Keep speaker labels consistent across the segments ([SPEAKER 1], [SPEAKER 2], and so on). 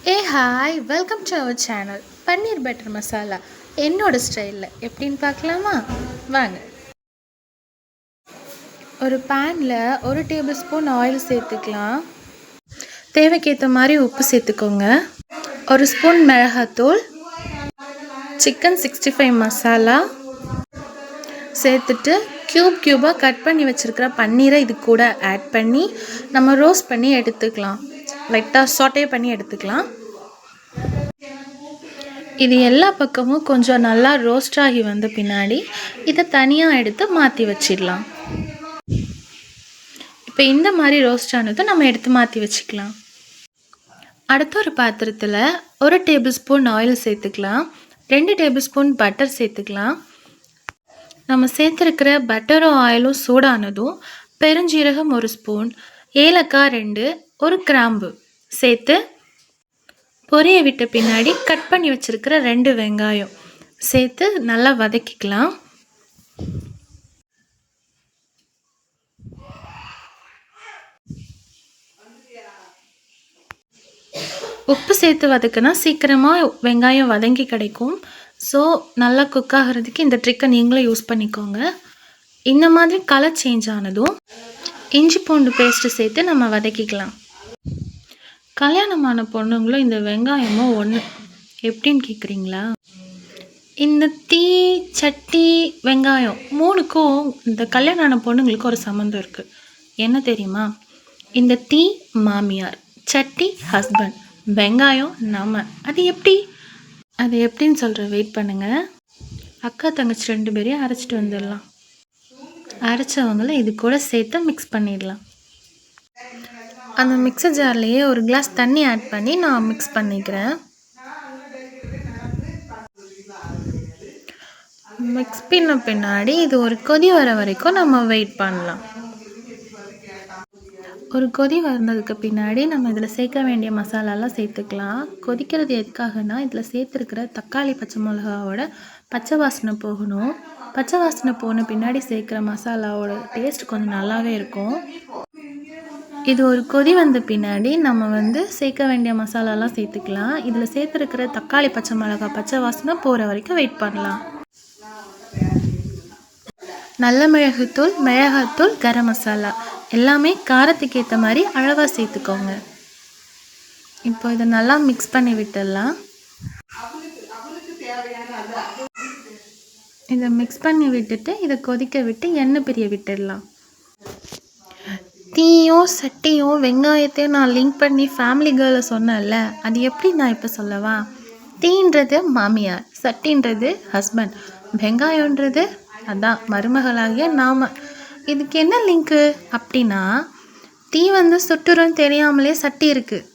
[SPEAKER 1] Hi welcome to our channel paneer butter masala என்னோட ஸ்டைலில் எப்படின்னு பார்க்கலாமா வாங்க. ஒரு பேனில் 1 டேபிள் ஸ்பூன் ஆயில் சேர்த்துக்கலாம். தேவைக்கேற்ற மாதிரி உப்பு சேர்த்துக்கோங்க. 1 ஸ்பூன் மிளகாத்தூள், சிக்கன் 65 மசாலா சேர்த்துட்டு க்யூபாக கட் பண்ணி வச்சுருக்கிற பன்னீரை இது கூட ஆட் பண்ணி நம்ம ரோஸ்ட் பண்ணி எடுத்துக்கலாம். லைட்டாக சாட்டே பண்ணி எடுத்துக்கலாம். இது எல்லா பக்கமும் கொஞ்சம் நல்லா ரோஸ்ட் ஆகி வந்த பின்னாடி இதை தனியாக எடுத்து மாற்றி வச்சிடலாம். இப்போ இந்த மாதிரி ரோஸ்ட் ஆனதும் நம்ம எடுத்து மாற்றி வச்சுக்கலாம். அடுத்த ஒரு பாத்திரத்தில் 1 டேபிள் ஸ்பூன் ஆயில் சேர்த்துக்கலாம். 2 டேபிள் ஸ்பூன் பட்டர் சேர்த்துக்கலாம். நம்ம சேர்த்துருக்கிற பட்டரும் ஆயிலும் சூடானதும் பெருஞ்சீரகம் 1 ஸ்பூன், ஏலக்காய் 2, 1 கிராம்பு சேர்த்து பொரிய விட்ட பின்னாடி கட் பண்ணி வச்சுருக்கிற 2 வெங்காயம் சேர்த்து நல்லா வதக்கிக்கலாம். உப்பு சேர்த்து வதக்குனா சீக்கிரமாக வெங்காயம் வதங்கி கிடைக்கும். ஸோ நல்லா குக் ஆகிறதுக்கு இந்த ட்ரிக்கை நீங்களும் யூஸ் பண்ணிக்கோங்க. இந்த மாதிரி கலர் சேஞ்ச் ஆனதும் இஞ்சி பூண்டு பேஸ்ட்டு சேர்த்து நம்ம வதக்கிக்கலாம். கல்யாணமான பொண்ணுங்களும் இந்த வெங்காயமும் ஒன்று எப்படின்னு கேட்குறீங்களா? இந்த தீ, சட்டி, வெங்காயம் 3க்கும் இந்த கல்யாணமான பொண்ணுங்களுக்கு ஒரு சம்மந்தம் இருக்குது. என்ன தெரியுமா? இந்த தீ மாமியார், சட்டி ஹஸ்பண்ட், வெங்காயம் நம்ம. அது எப்படின்னு சொல்கிறேன், வெயிட் பண்ணுங்கள். அக்கா தங்கச்சி 2 பேரையும் அரைச்சிட்டு வந்துடலாம். அரைச்சவங்களை இது கூட சேர்த்து மிக்ஸ் பண்ணிடலாம். அந்த மிக்சர் ஜார்லேயே 1 கிளாஸ் தண்ணி ஆட் பண்ணி நான் மிக்ஸ் பண்ணிக்கிறேன். மிக்ஸ் பண்ண பின்னாடி இது ஒரு கொதி வர வரைக்கும் நம்ம வெயிட் பண்ணலாம். ஒரு கொதி வந்ததுக்கு பின்னாடி நம்ம இதில் சேர்க்க வேண்டிய மசாலாலாம் சேர்த்துக்கலாம். கொதிக்கிறது எதுக்காகனா இதில் சேர்த்துருக்கிற தக்காளி, பச்சை மிளகாவோட பச்சை வாசனை போகணும். பச்சை வாசனை போன பின்னாடி சேர்க்குற மசாலாவோட டேஸ்ட் கொஞ்சம் நல்லாவே இருக்கும். இது ஒரு கொதி வந்த பின்னாடி நம்ம சேர்க்க வேண்டிய மசாலாலாம் சேர்த்துக்கலாம். இதில் சேர்த்துருக்கிற தக்காளி, பச்சை மிளகாய் பச்சை வாசனை போகிற வரைக்கும் வெயிட் பண்ணலாம். நல்ல மிளகாத்தூள், கரம் மசாலா எல்லாமே காரத்துக்கு ஏற்ற மாதிரி அளவாக சேர்த்துக்கோங்க. இப்போ இதை நல்லா மிக்ஸ் பண்ணி விட்டுடலாம். இதை மிக்ஸ் பண்ணி விட்டுட்டு இதை கொதிக்க விட்டு எண்ணெய் பிரிய விட்டுடலாம். தீயும் சட்டியும் வெங்காயத்தையும் நான் லிங்க் பண்ணி ஃபேமிலி கேர்ளை சொன்னேன்ல, அது எப்படி நான் இப்போ சொல்லவா? தீன்றது மாமியார், சட்டின்றது ஹஸ்பண்ட், வெங்காயன்றது அதான் மருமகளாகிய நாம். இதுக்கு என்ன லிங்க்கு அப்படின்னா, தீ சுட்டுறோன்னு தெரியாமலே சட்டி இருக்குது.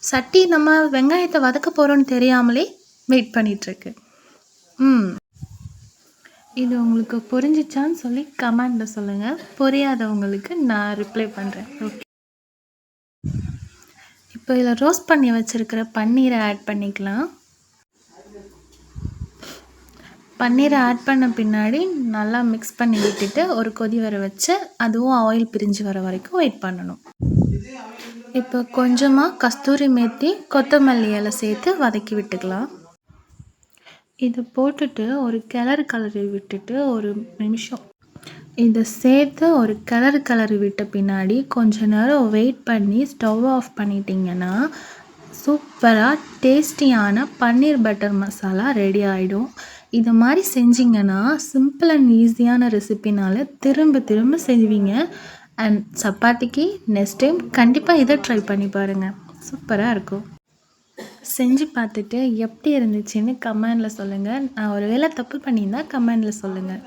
[SPEAKER 1] சட்டி நம்ம வெங்காயத்தை வதக்க போகிறோன்னு தெரியாமலே வெயிட் பண்ணிகிட்ருக்கு. இது உங்களுக்கு புரிஞ்சிச்சான்னு சொல்லி கமெண்டில் சொல்லுங்கள். புரியாதவங்களுக்கு நான் ரிப்ளை பண்ணுறேன். ஓகே, இப்போ இதில் ரோஸ்ட் பண்ணி வச்சுருக்கிற பன்னீரை ஆட் பண்ணிக்கலாம். பன்னீரை ஆட் பண்ண பின்னாடி நல்லா மிக்ஸ் பண்ணி விட்டுட்டு ஒரு கொதி வர வச்சு அதுவும் ஆயில் பிரிஞ்சு வர வரைக்கும் வெயிட் பண்ணணும். இப்போ கொஞ்சமாக கஸ்தூரி மேத்தி, கொத்தமல்லி இலை சேர்த்து வதக்கி விட்டுக்கலாம். இதை போட்டுட்டு ஒரு கிளறி விட்டுட்டு 1 நிமிஷம் இதை சேர்த்து ஒரு கிளறி விட்ட பின்னாடி கொஞ்ச நேரம் வெயிட் பண்ணி ஸ்டவ் ஆஃப் பண்ணிட்டீங்கன்னா சூப்பராக டேஸ்டியான பன்னீர் பட்டர் மசாலா ரெடி ஆகிடும். இது மாதிரி செஞ்சிங்கன்னா சிம்பிள் அண்ட் ஈஸியான ரெசிபினால திரும்ப செய்வீங்க. அண்ட் சப்பாத்திக்கு நெக்ஸ்ட் டைம் கண்டிப்பாக இதை ட்ரை பண்ணி பாருங்கள். சூப்பராக இருக்கும். செஞ்சு பார்த்துட்டு எப்படி இருந்துச்சுன்னு கமெண்டில் சொல்லுங்கள். நான் ஒரு வேளை தப்பு பண்ணியிருந்தா கமெண்டில் சொல்லுங்கள்.